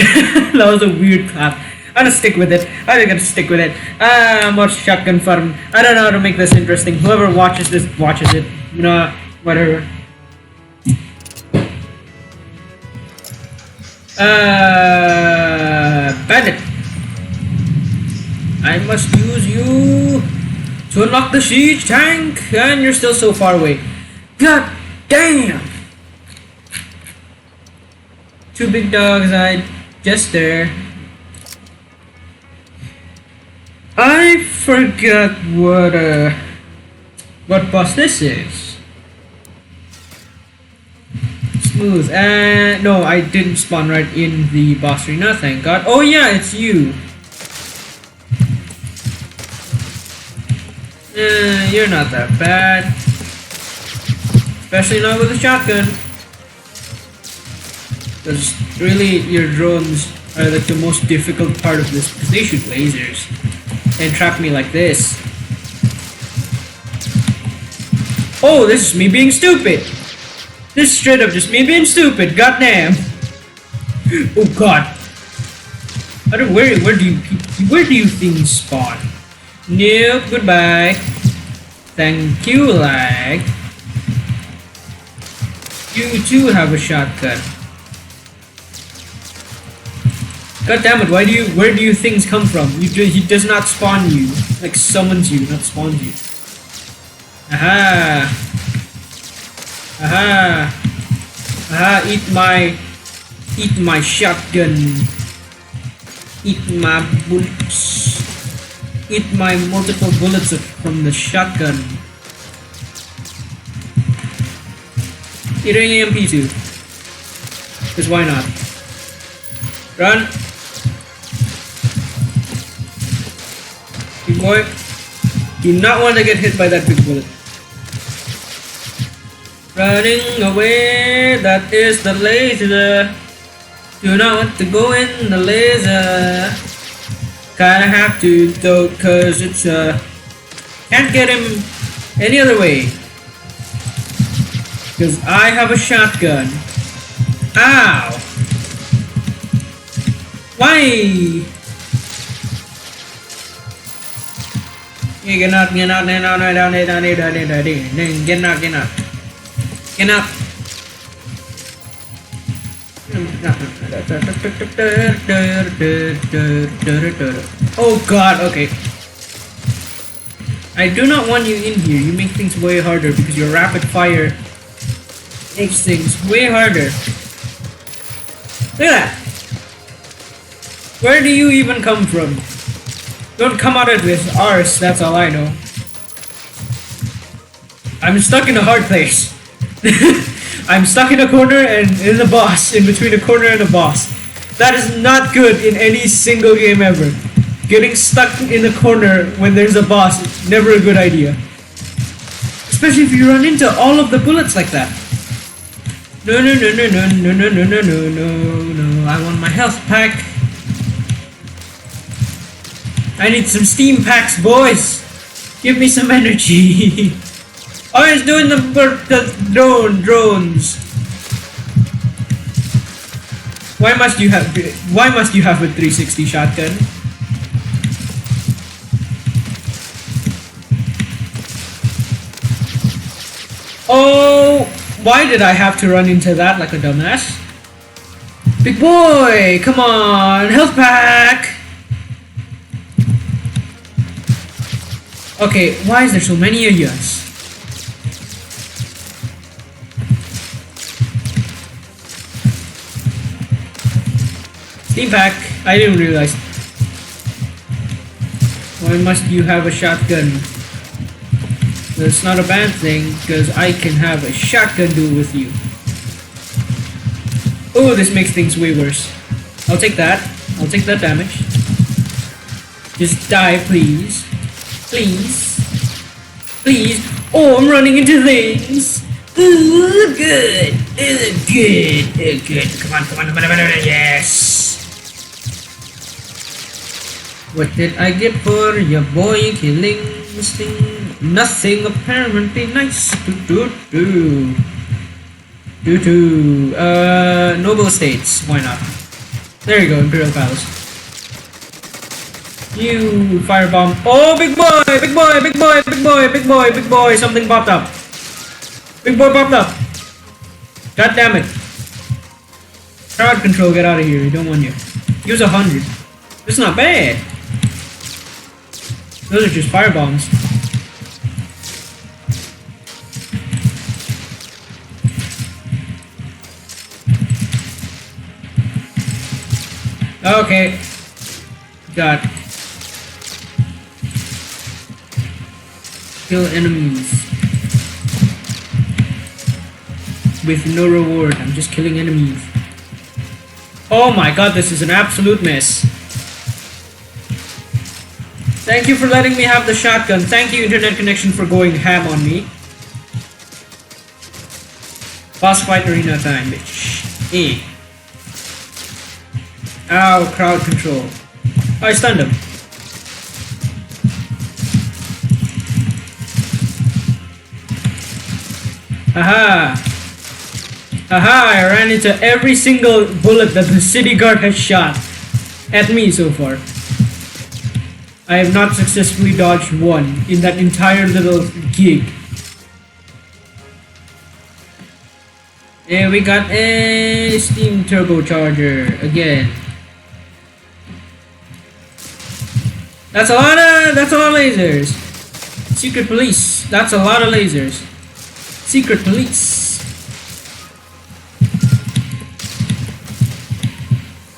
That was a weird clap. I'm gonna stick with it. I'm gonna stick with it. More shotgun farm. I don't know how to make this interesting. Whoever watches this watches it. You know, whatever. Bandit. I must use you to unlock the siege tank, and you're still so far away. God damn! Two big dogs, I just there. I forgot what boss this is. Smooth. No, I didn't spawn right in the boss arena, thank God. Oh yeah, it's you. You're not that bad. Especially not with a shotgun. Because really, your drones are like the most difficult part of this, because they shoot lasers and trap me like this. Oh, this is me being stupid. This is straight up just me being stupid. Goddamn. Oh God. I don't. Where do you things spawn? Nope. Goodbye. Thank you, lag. You too have a shotgun. God damn it! Where do you things come from? He does not spawn you. Like summons you, not spawns you. Aha! Aha! Aha! Eat my shotgun. Eat my bullets. Eat my multiple bullets from the shotgun. Eating EMP2. Because why not? Run! Big boy. Do not want to get hit by that big bullet. Running away, that is the laser. Do not want to go in the laser. Kinda have to though, cause it's can't get him any other way. Cause I have a shotgun. Ow! Why? Get out. Oh God, okay. I do not want you in here. You make things way harder because your rapid fire makes things way harder. Look at that. Where do you even come from? Don't come out of this arse, that's all I know. I'm stuck in a hard place. I'm stuck in a corner and in a boss, in between a corner and a boss. That is not good in any single game ever. Getting stuck in a corner when there's a boss is never a good idea. Especially if you run into all of the bullets like that. No, I want my health pack. I need some steam packs, boys. Give me some energy. Oh, it's doing the drones. Why must you have a 360 shotgun? Oh, why did I have to run into that like a dumbass? Big boy, come on, health pack. Okay, why is there so many of us? Steam pack. I didn't realize. Why must you have a shotgun? That's not a bad thing, because I can have a shotgun duel with you. Oh, this makes things way worse. I'll take that. I'll take that damage. Just die, please. Please. Please. Oh, I'm running into things. Ooh, good. Ooh, good. Ooh, good. Come on. Yes. What did I get for your boy killing this thing? Nothing apparently nice. Noble estates. Why not? There you go, Imperial Palace. You firebomb. Oh, big boy, big boy, big boy, big boy, big boy, big boy. Something popped up. Big boy popped up. God damn it. Crowd control, get out of here. We don't want you. Use 100. That's not bad. Those are just firebombs. Okay. Got. Kill enemies. With no reward. I'm just killing enemies. Oh my god, this is an absolute mess. Thank you for letting me have the shotgun. Thank you, internet connection, for going ham on me. Boss fight arena time, bitch. E. Ow, crowd control. Oh, I stunned him. Aha! Aha! I ran into every single bullet that the city guard has shot at me so far. I have not successfully dodged one in that entire little gig. And we got a steam turbocharger again. That's a lot of lasers. Secret police. That's a lot of lasers. Secret police.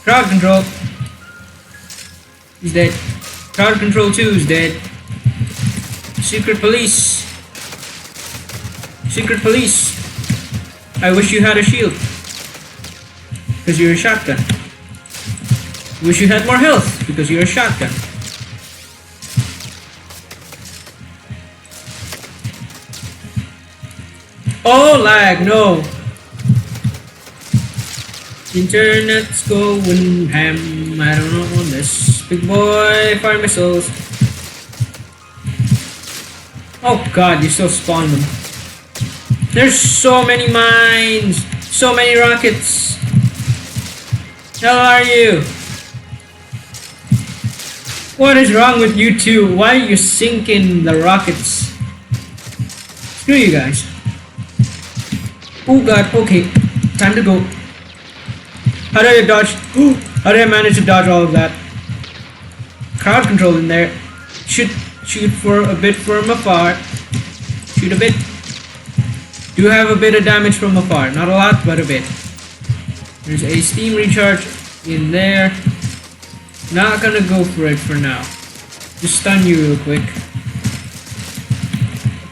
Crowd control. He's dead. Crowd control 2 is dead. Secret police. Secret police. I wish you had a shield. Because you're a shotgun. Wish you had more health. Because you're a shotgun. Oh, lag, no. Internet's going ham. I don't know on this. Big boy, fire missiles. Oh god, you still spawn them. There's so many mines. So many rockets. Hell are you? What is wrong with you two? Why are you sinking the rockets? Screw you guys. Oh god, okay. Time to go. How did I dodge? Ooh, how did I manage to dodge all of that? Crowd control in there. Shoot for a bit from afar. Shoot a bit. Do have a bit of damage from afar. Not a lot, but a bit. There's a steam recharge in there. Not gonna go for it for now. Just stun you real quick.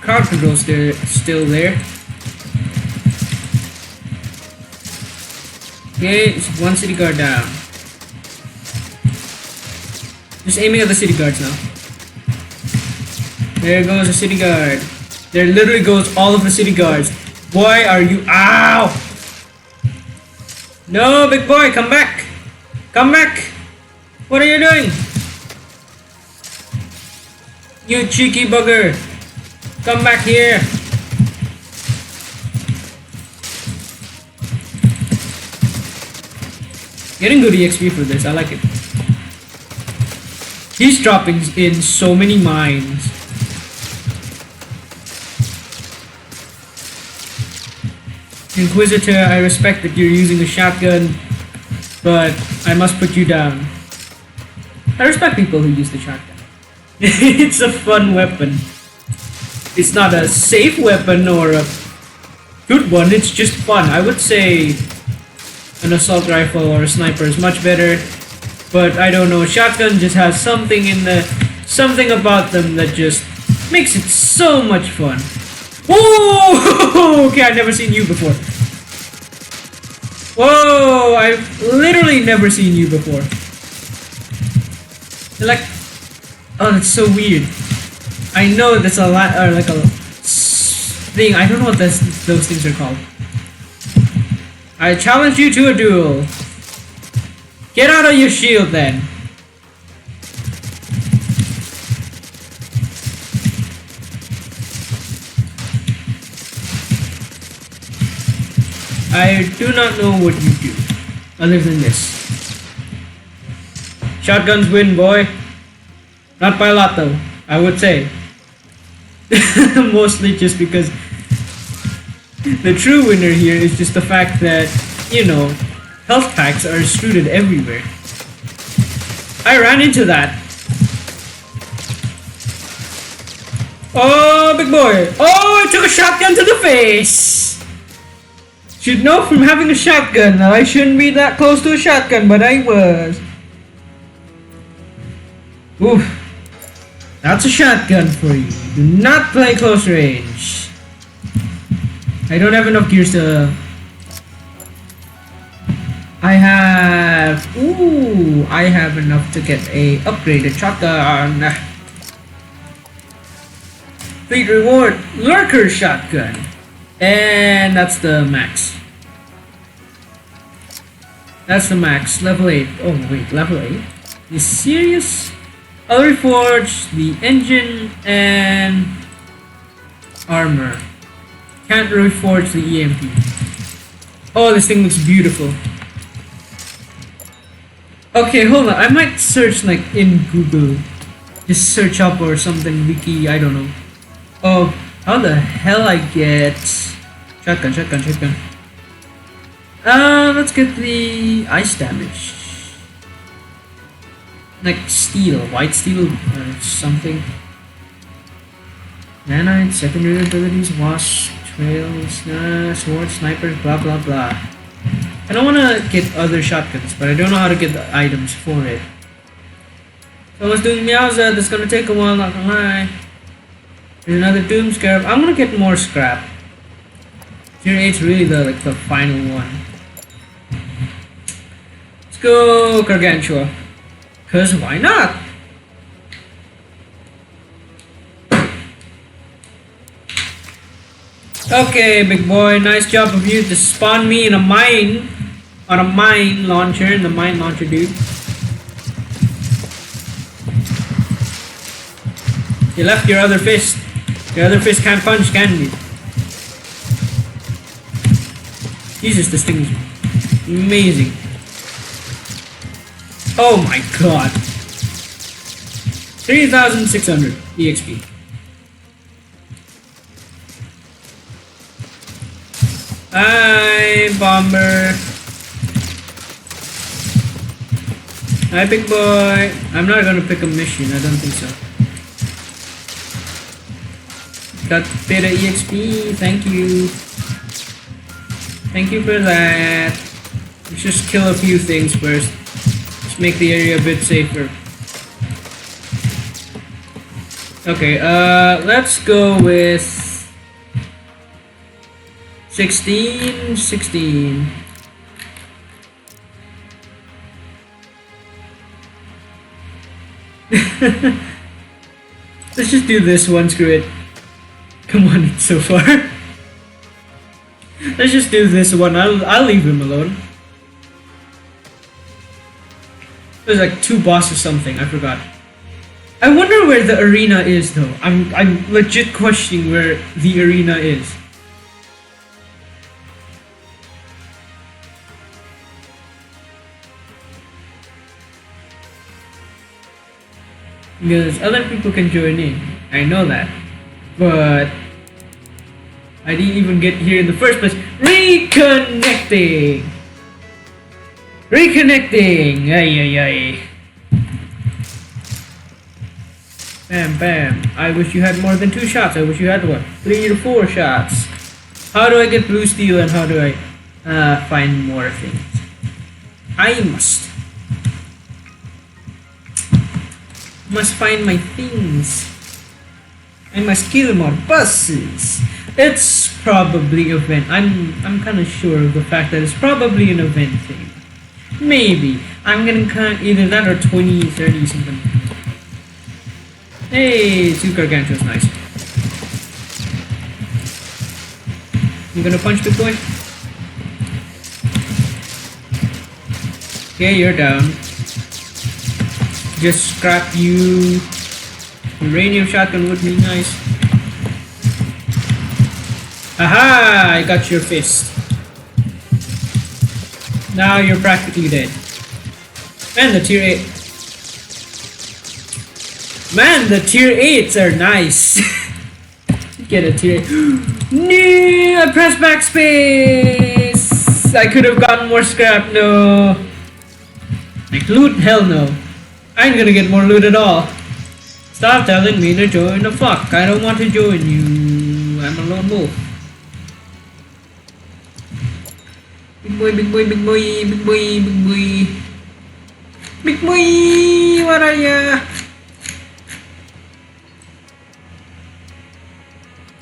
Crowd control still there. Okay, it's one city guard down. Just aiming at the city guards now. There goes a city guard. There literally goes all of the city guards. Boy, are you... Ow! No, big boy, come back! Come back! What are you doing? You cheeky bugger! Come back here! Getting good EXP for this, I like it. He's dropping in so many mines. Inquisitor, I respect that you're using a shotgun, but I must put you down. I respect people who use the shotgun. It's a fun weapon. It's not a safe weapon or a good one, it's just fun. I would say an assault rifle or a sniper is much better, but I don't know, shotgun just has something something about them that just makes it so much fun. Whoa! Okay, I've never seen you before. Whoa! I've literally never seen you before. They're like, oh, that's so weird. I know that's a lot, or like a thing. I don't know what those things are called. I challenge you to a duel. Get out of your shield then. I do not know what you do, other than this. Shotguns win, boy. Not by a lot though, I would say. Mostly just because the true winner here is just the fact that, you know, health packs are distributed everywhere. I ran into that. Oh, big boy. Oh, I took a shotgun to the face. Should know from having a shotgun that I shouldn't be that close to a shotgun, but I was. Oof. That's a shotgun for you. Do not play close range. I don't have enough gears to... I have enough to get a upgraded shotgun. Fleet reward, lurker shotgun. And that's the max. That's the max, level 8. Oh wait, level 8? You serious? I'll reforge the engine and armor. Can't reforge the EMP. Oh, this thing looks beautiful. Okay, hold on. I might search like in Google. Just search up or something, wiki, I don't know. Oh, how the hell I get shotgun. Let's get the ice damage. Like steel, white steel or something. Nanite, secondary abilities, wasp, trails, sword, snipers, blah blah blah. I don't want to get other shotguns, but I don't know how to get the items for it. Someone's doing Meowza, that's gonna take a while, not gonna lie. There's another Doom Scarab. I'm gonna get more scrap. Tier 8's really the final one. Let's go Gargantua. Cause why not? Okay, big boy, nice job of you to spawn me in a mine. On a mine launcher, in the mine launcher, dude. You left your other fist. Your other fist can't punch, can you? Jesus, this thing is amazing. Oh my god. 3,600 EXP. Hi, Bomber. Hi, big boy. I'm not gonna pick a mission, I don't think so. Got a bit of EXP, thank you. Thank you for that. Let's just kill a few things first. Let's make the area a bit safer. Okay, let's go with 16. Let's just do this one, screw it. Come on, it's so far. Let's just do this one. I'll leave him alone. There's like 2 bosses or something, I forgot. I wonder where the arena is though. I'm legit questioning where the arena is. Because other people can join in. I know that. But I didn't even get here in the first place. Reconnecting! Ay. Bam, bam. I wish you had more than 2 shots. I wish you had what? 3 to 4 shots. How do I get blue steel and how do I find more things? I must find my things. I must kill more bosses. It's probably event. I'm kind of sure of the fact that it's probably an event thing. Maybe. I'm gonna count either that or 20, 30 something. Hey, 2 Gargantua's nice. You gonna punch, big boy? Okay, you're down. Just scrap you. Uranium shotgun would be nice. Aha! I got your fist. Now you're practically dead. And the tier 8. Man, the tier 8s are nice. Get a tier 8. No, I pressed backspace. I could have gotten more scrap. No. Like loot? Hell no. I ain't gonna get more loot at all. Stop telling me to join the flock. I don't want to join you. I'm a lone wolf. Big boy, big boy, big boy, big boy, big boy. Big boy, what are ya?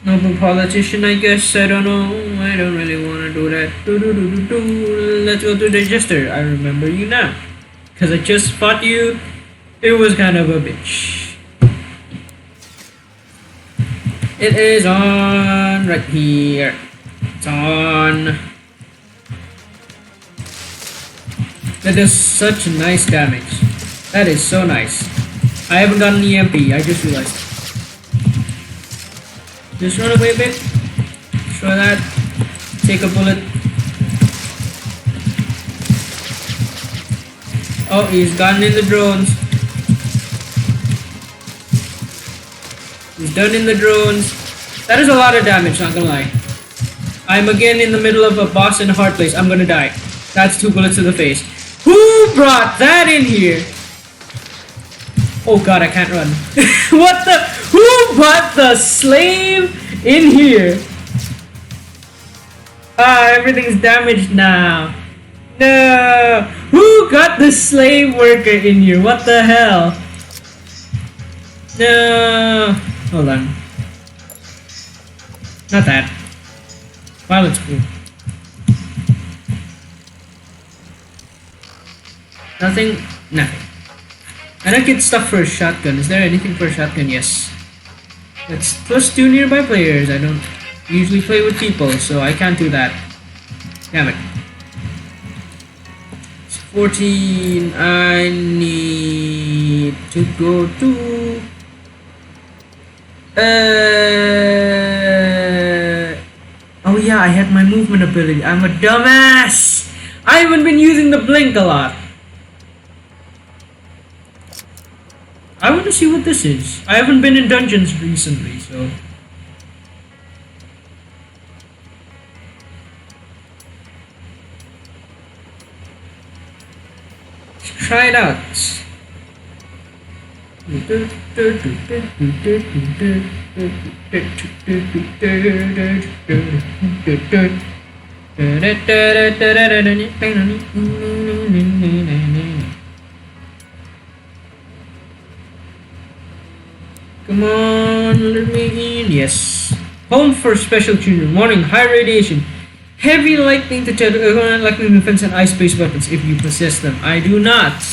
Noble politician, I guess. I don't know. I don't really want to do that. Let's go to the Jester. I remember you now. Because I just fought you. It was kind of a bitch. It is on right here. It's on. That does such nice damage. That is so nice. I haven't gotten EMP. I just realized. Just run away a bit. Try that. Take a bullet. Oh, he's gotten in the drones. He's done in the drones. That is a lot of damage, not gonna lie. I'm again in the middle of a boss in a hard place. I'm gonna die. That's 2 bullets to the face. Who brought that in here? Oh god, I can't run. What the? Who brought the slave in here? Ah, everything's damaged now. No! Who got the slave worker in here? What the hell? No! Hold on. Not that. Violence cool. Nothing? Nothing. I don't get stuff for a shotgun. Is there anything for a shotgun? Yes. That's +2 nearby players. I don't usually play with people, so I can't do that. Damn it. 14. I need to go to oh yeah, I had my movement ability. I'm a dumbass. I haven't been using the blink a lot. I want to see what this is. I haven't been in dungeons recently, so try it out. Come on, let me in. Yes. Home for special children. Warning, high radiation. Heavy lightning to lightning defense and ice-based weapons if you possess them. I do not.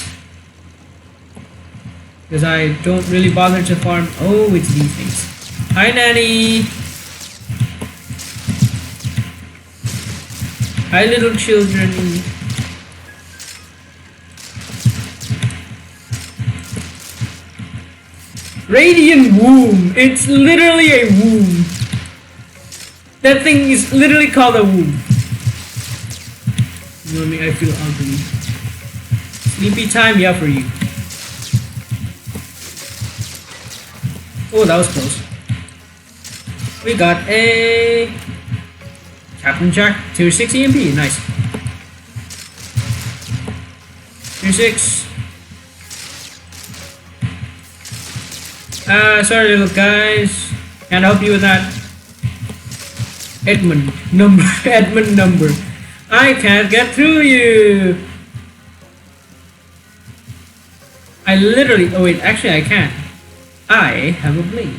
Because I don't really bother to farm. Oh, it's these things. Hi, Nanny. Hi, little children. Radiant womb. It's literally a womb. That thing is literally called a womb. You know me, I feel ugly. Sleepy time, yeah, for you. Oh, that was close. We got a Captain Jack tier 6 EMP. Nice. Tier 6. Sorry, little guys. Can't help you with that. Edmund number. Edmund number. I can't get through you. I literally. Oh wait, actually I can. I have a blink.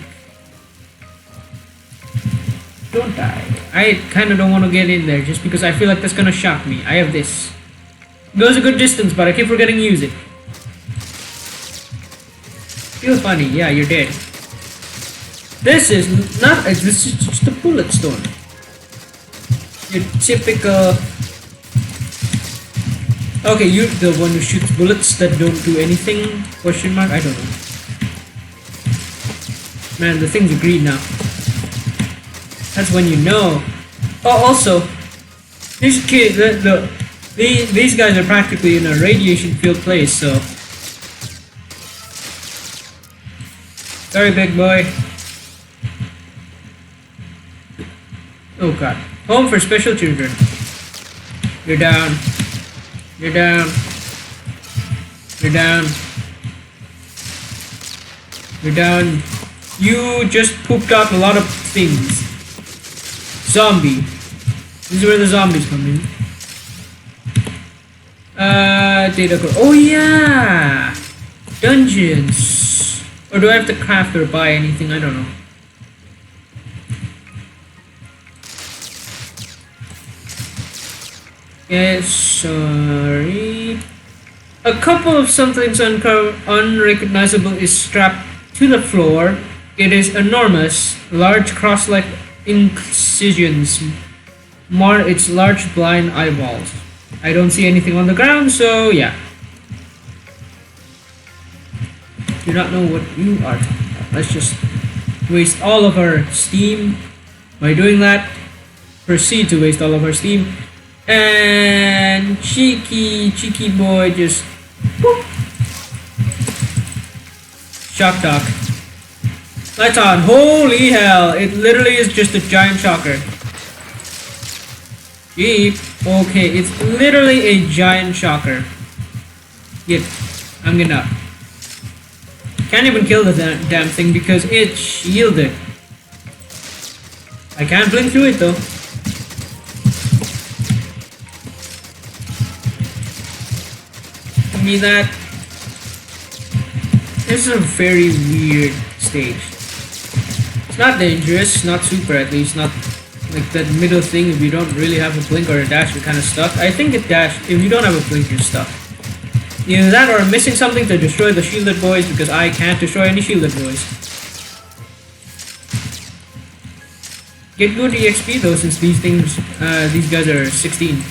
Don't die. I kind of don't want to get in there just because I feel like that's gonna shock me. I have this. It goes a good distance, but I keep forgetting to use it. Feel funny. Yeah, you're dead. This is not. This is just a bullet storm. Your typical. Okay, you're the one who shoots bullets that don't do anything? Question mark? I don't know. Man, the thing's green now. That's when you know. Oh, also, these kids, these guys are practically in a radiation field place, so Sorry, big boy. Oh god. Home for special children. You're down. You're down. You're down. You're down. You just pooped out a lot of things. Zombie. This is where the zombies come in. Data code. Oh yeah! Dungeons. Or do I have to craft or buy anything? I don't know. Yes, sorry. A couple of somethings unrecognizable is strapped to the floor. It is enormous. Large cross-like incisions mar its large blind eyeballs. I don't see anything on the ground, so yeah. Do not know what you are talking about. Let's just waste all of our steam. By doing that, proceed to waste all of our steam. And cheeky boy just whoop. Shock talk. Lights on. Holy hell! It literally is just a giant shocker. Jeep. Okay, it's literally a giant shocker. Yep, I'm gonna. Can't even kill the damn thing because it's shielded. I can't blink through it though. Give me that. This is a very weird stage. It's not dangerous, not super at least, not like that middle thing. If you don't really have a blink or a dash, you're kind of stuck. I think it dash. If you don't have a blink, you're stuck. Either that or I'm missing something to destroy the shielded boys because I can't destroy any shielded boys. Get good EXP though since these things, these guys are 16.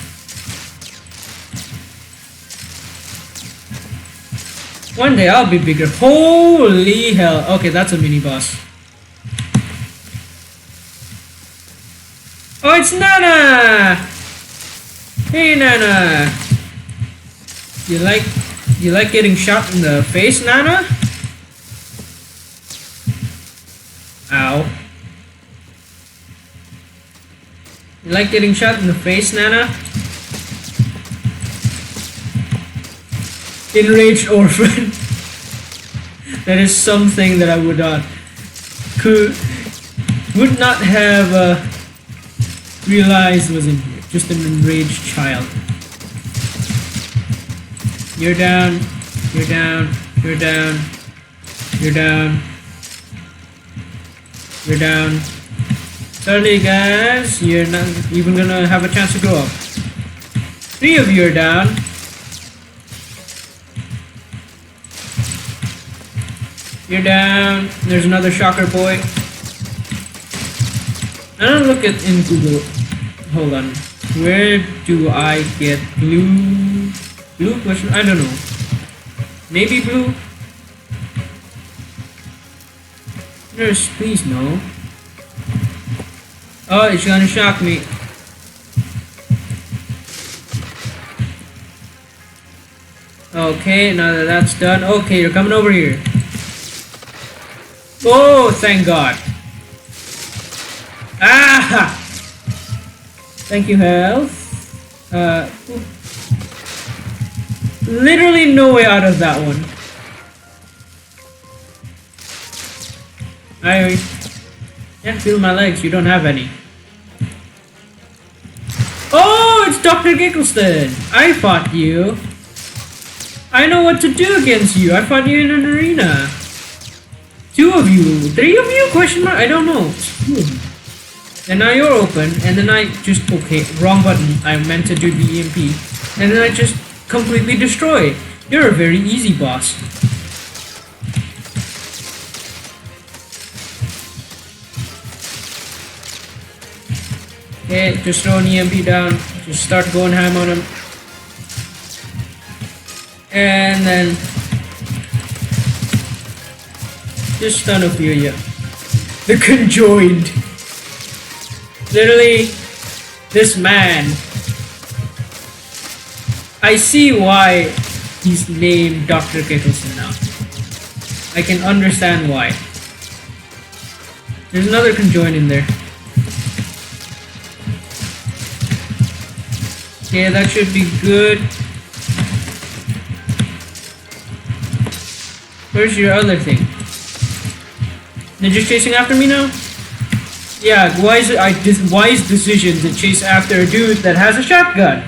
One day I'll be bigger. Holy hell. Okay, that's a mini boss. Oh, it's Nana! Hey, Nana! You like getting shot in the face, Nana? Ow. You like getting shot in the face, Nana? Enraged orphan. That is something that I would not have realized was in here. Just an enraged child. You're down. You're down. You're down. You're down. You're down. Sorry guys, you're not even gonna have a chance to grow up. 3 of you are down. You're down. There's another shocker boy. I don't look at in Google. Hold on. Where do I get blue? Blue question? I don't know. Maybe blue? Nurse, please no. Oh, it's gonna shock me. Okay, now that that's done. Okay, you're coming over here. Oh, thank God. Ah! Thank you, health. Literally no way out of that one. I can't feel my legs. You don't have any. Oh, it's Dr. Giggleston. I fought you. I know what to do against you. I fought you in an arena. 2 of you. 3 of you? Question mark? I don't know. And now you're open. And then I just... Okay, wrong button. I meant to do the EMP. And then I just completely destroy. You're a very easy boss. Okay, just throw an EMP down. Just start going ham on him. And then just stun a few of you. The conjoined. Literally, this man. I see why he's named Dr. Kittleson now. I can understand why. There's another conjoin in there. Okay, that should be good. Where's your other thing? They're just chasing after me now? Yeah, wise decision to chase after a dude that has a shotgun.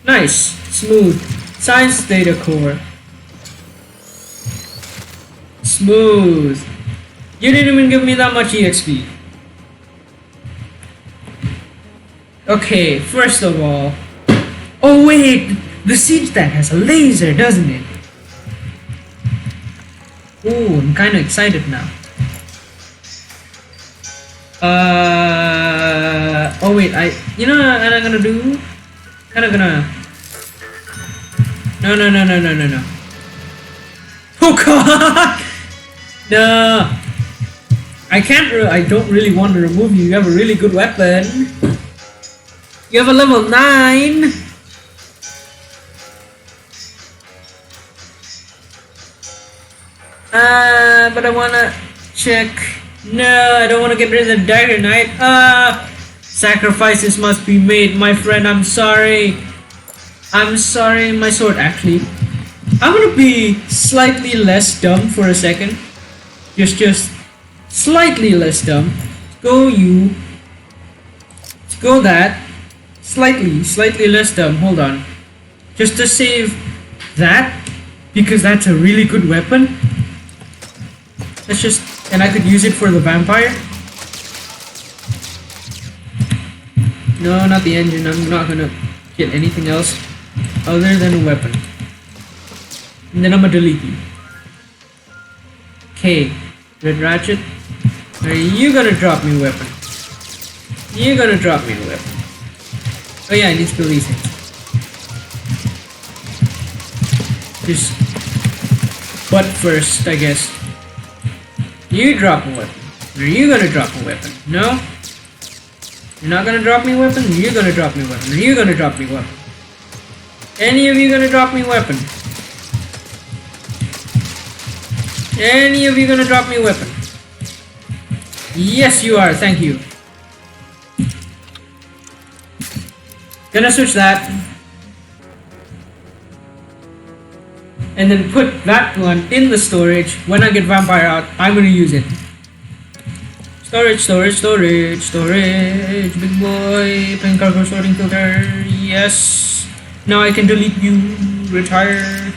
Nice. Smooth. Science data core. Smooth. You didn't even give me that much EXP. Okay, first of all... Oh wait! The siege tank has a laser, doesn't it? Ooh, I'm kinda excited now. Oh wait, you know what I'm gonna do? Kinda gonna... No. Oh god! No! I don't really want to remove you. You have a really good weapon. You have a level 9! But I wanna check. No, I don't wanna get rid of the Dagger Knight. Sacrifices must be made, my friend. I'm sorry. I'm sorry, my sword. Actually, I'm gonna be slightly less dumb for a second. Just slightly less dumb. Go you. Let's go that. Slightly less dumb. Hold on. Just to save that, because that's a really good weapon. Let's just, and I could use it for the vampire. No, not the engine. I'm not gonna get anything else other than a weapon. And then I'm gonna delete you. Okay, Red Ratchet. Are you gonna drop me a weapon? You're gonna drop me a weapon. Oh yeah, I need to kill these things. Just butt first, I guess. You drop a weapon. Are you gonna drop a weapon? No? You're not gonna drop me a weapon? You're gonna drop me a weapon. Are you gonna drop me a weapon? Any of you gonna drop me a weapon? Any of you gonna drop me a weapon? Yes, you are. Thank you. Gonna switch that. And then put that one in the storage. When I get vampire out, I'm gonna use it. Storage, big boy, pink cargo sorting filter, yes. Now I can delete you, retire.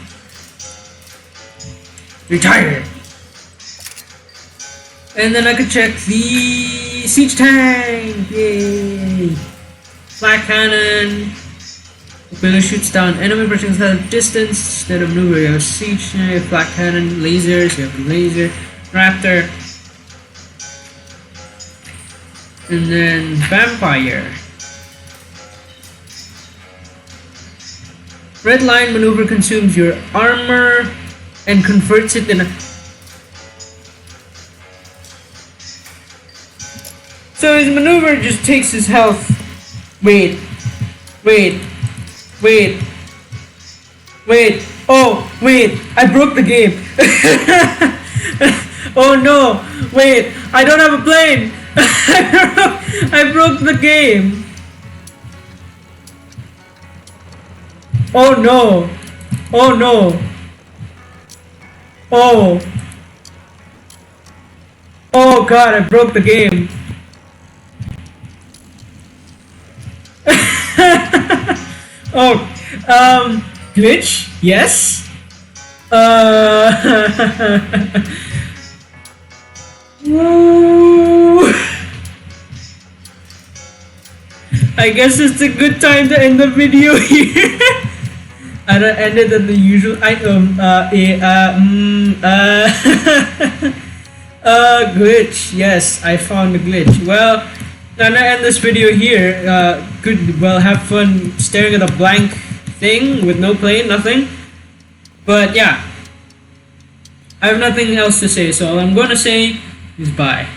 And then I can check the siege tank, yay. Flak cannon. Pillar shoots down enemy projectiles at a distance instead of maneuver. You have siege, flak cannon, lasers, you have the laser, raptor, and then vampire. Red line maneuver consumes your armor and converts it in a... So his maneuver just takes his health. Wait. Oh, wait. I broke the game. Oh no. Wait. I don't have a plane. I broke the game. Oh no. Oh god, I broke the game. Glitch? Yes? Woo. I guess it's a good time to end the video here. I don't end it in the usual glitch. Yes, I found a glitch. Well, I'm gonna end this video here. Have fun staring at a blank thing with no plane, nothing. But yeah, I have nothing else to say, so all I'm gonna say is bye.